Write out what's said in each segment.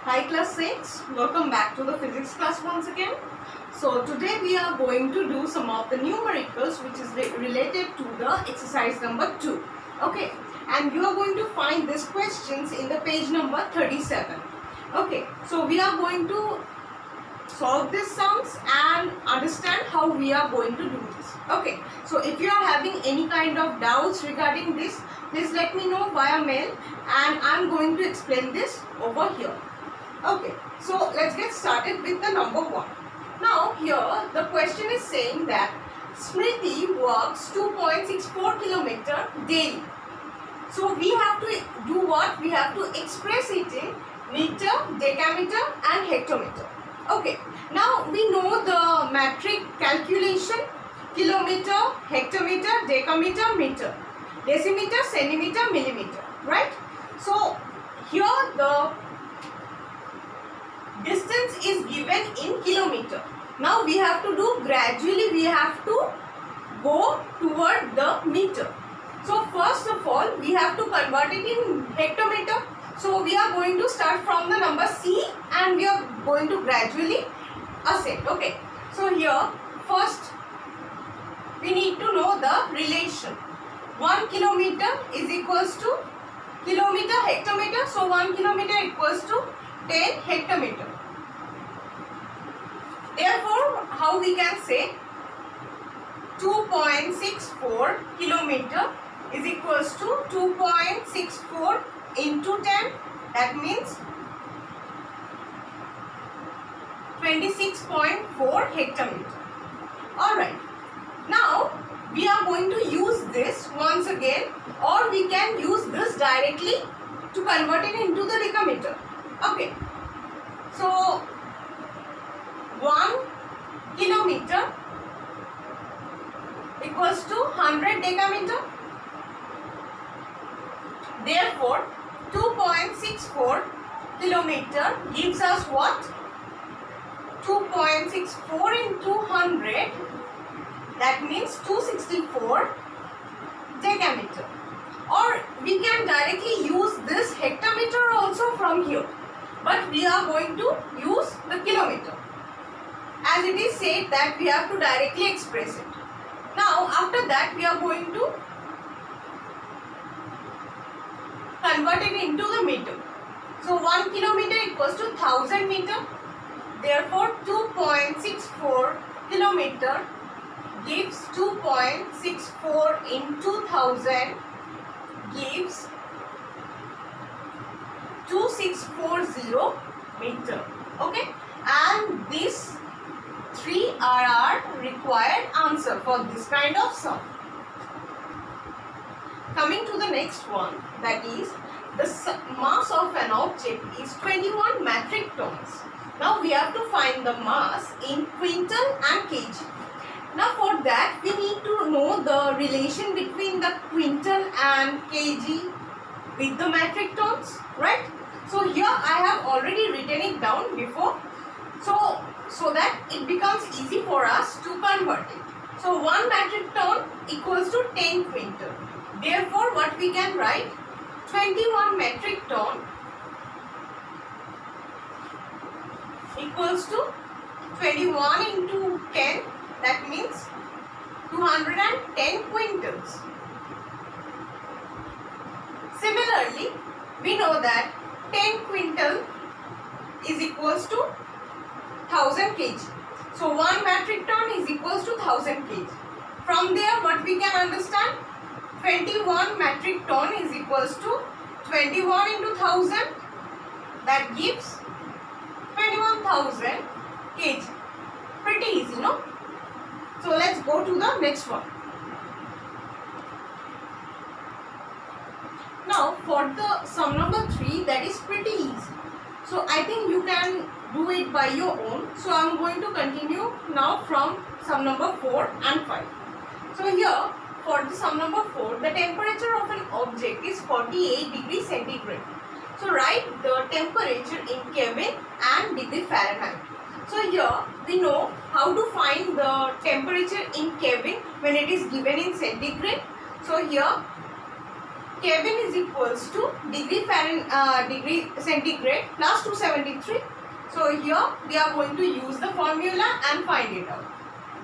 Hi class 6, welcome back to the physics class once again. So today we are going to do some of the numericals which is related to the exercise number 2. Okay, and you are going to find these questions in the page number 37. Okay, so we are going to solve these sums and understand how we are going to do this. Okay, so if you are having any kind of doubts regarding this, please let me know via mail and I am going to explain this over here. Okay, so let's get started with the number 1. Now here the question is saying that Smriti walks 2.64 km daily. So we have to do what? We have to express it in meter, decameter and hectometer. Okay, now we know the metric calculation: kilometer, hectometer, decameter, meter, decimeter, centimeter, millimeter, right? So here the distance is given in kilometer. Now we have to do gradually, we have to go toward the meter. So first of all we have to convert it in hectometer. So we are going to start from the number C and we are going to gradually ascend. Okay, so here first we need to know the relation. 1 kilometer is equals to kilometer hectometer. So 1 kilometer equals to 10 hectometer. Therefore, how we can say 2.64 kilometer is equals to 2.64 into 10. That means 26.4 hectometer. Alright. Now, we are going to use this once again, or we can use this directly to convert it into the decameter. Okay, so 1 kilometer equals to 100 decameter. Therefore, 2.64 kilometer gives us what? 2.64 into 100. That means 264 decameter. Or we can directly use this hectometer also from here. But we are going to use the kilometer, as it is said that we have to directly express it. Now after that we are going to convert it into the meter. So 1 kilometer equals to 1000 meter. Therefore 2.64 kilometer gives 2.64 into 1000 gives 2640 meter. Okay, and these 3 are our required answer for this kind of sum. Coming to the next one, that is the mass of an object is 21 metric tons. Now we have to find the mass in quintal and kg. Now for that we need to know the relation between the quintal and kg with the metric tons, right? So here I have already written it down before, so that it becomes easy for us to convert it. So 1 metric ton equals to 10 quintal. Therefore what we can write, 21 metric ton equals to 21 into 10, that means 210 quintals. Similarly, we know that 10 quintal is equals to 1000 kg. So 1 metric ton is equals to 1000 kg. From there what we can understand, 21 metric ton is equals to 21 into 1000, that gives 21,000 kg. Pretty easy, no? So let's go to the next one. Now for the sum number 3, that is pretty easy. So I think you can do it by your own. So I am going to continue now from sum number 4 and 5. So here for the sum number 4, the temperature of an object is 48 degrees centigrade. So write the temperature in Kelvin and degree Fahrenheit. So here we know how to find the temperature in Kelvin when it is given in centigrade. So here Kelvin is equals to degree centigrade plus 273. So here we are going to use the formula and find it out.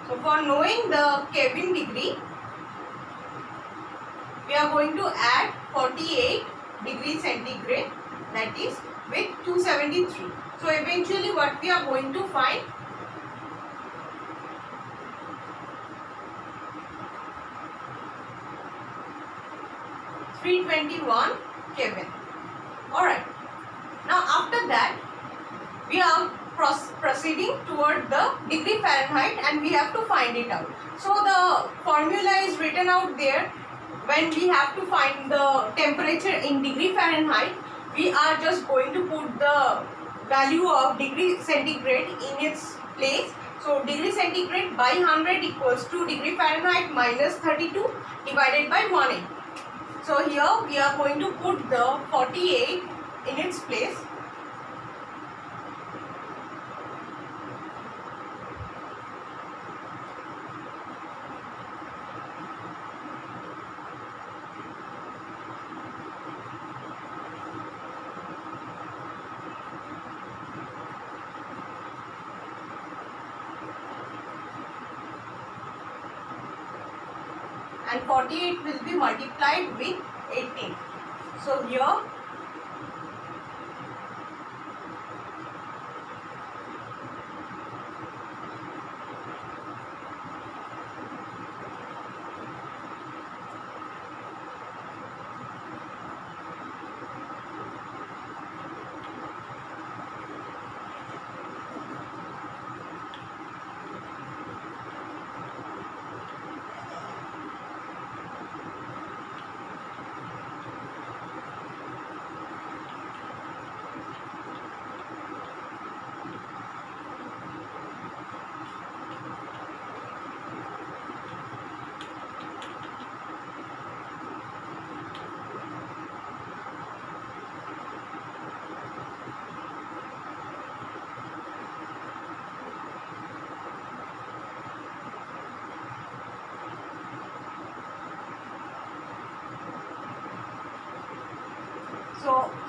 So for knowing the Kelvin degree, we are going to add 48 degrees centigrade, that is with 273. So eventually what we are going to find, (321) Kelvin. Alright. Now after that we are proceeding toward the degree Fahrenheit and we have to find it out. So the formula is written out there. When we have to find the temperature in degree Fahrenheit, we are just going to put the value of degree centigrade in its place. So degree centigrade by 100 equals to degree Fahrenheit minus 32 divided by 180. So here we are going to put the 48 in its place. And 48 will be multiplied with 18. So here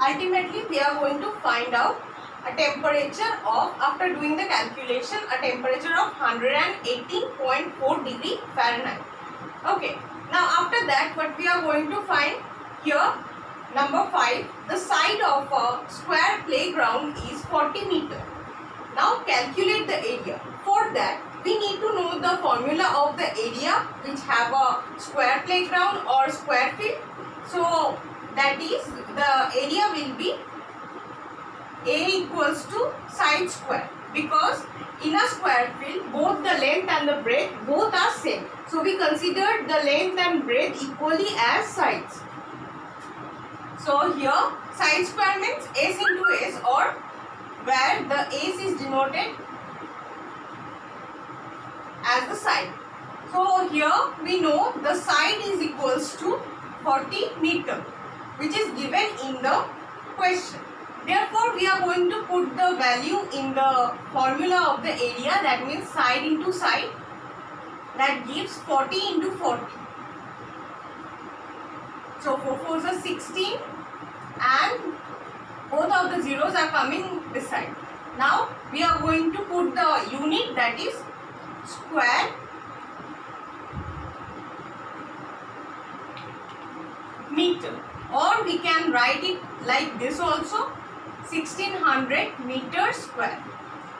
ultimately we are going to find out a temperature of, after doing the calculation, a temperature of 118.4 degree Fahrenheit. Okay, now after that what we are going to find here, number 5, the side of a square playground is 40 meter. Now calculate the area. For that we need to know the formula of the area which have a square playground or square field. So that is, the area will be A equals to side square, because in a square field both the length and the breadth both are same. So we considered the length and breadth equally as sides. So here side square means S into S, or where the S is denoted as the side. So here we know the side is equals to 40 meter, which is given in the question. Therefore, we are going to put the value in the formula of the area, that means side into side, that gives 40 into 40. So 4 4s are 16 and both of the zeros are coming this side. Now we are going to put the unit, that is square meter, or we can write it like this also, 1600 meters square.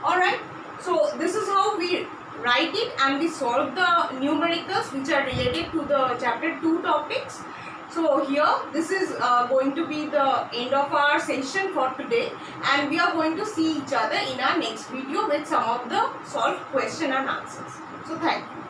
Alright, so this is how we write it and we solve the numericals which are related to the chapter 2 topics. So here this is going to be the end of our session for today, and we are going to see each other in our next video with some of the solved question and answers. So thank you.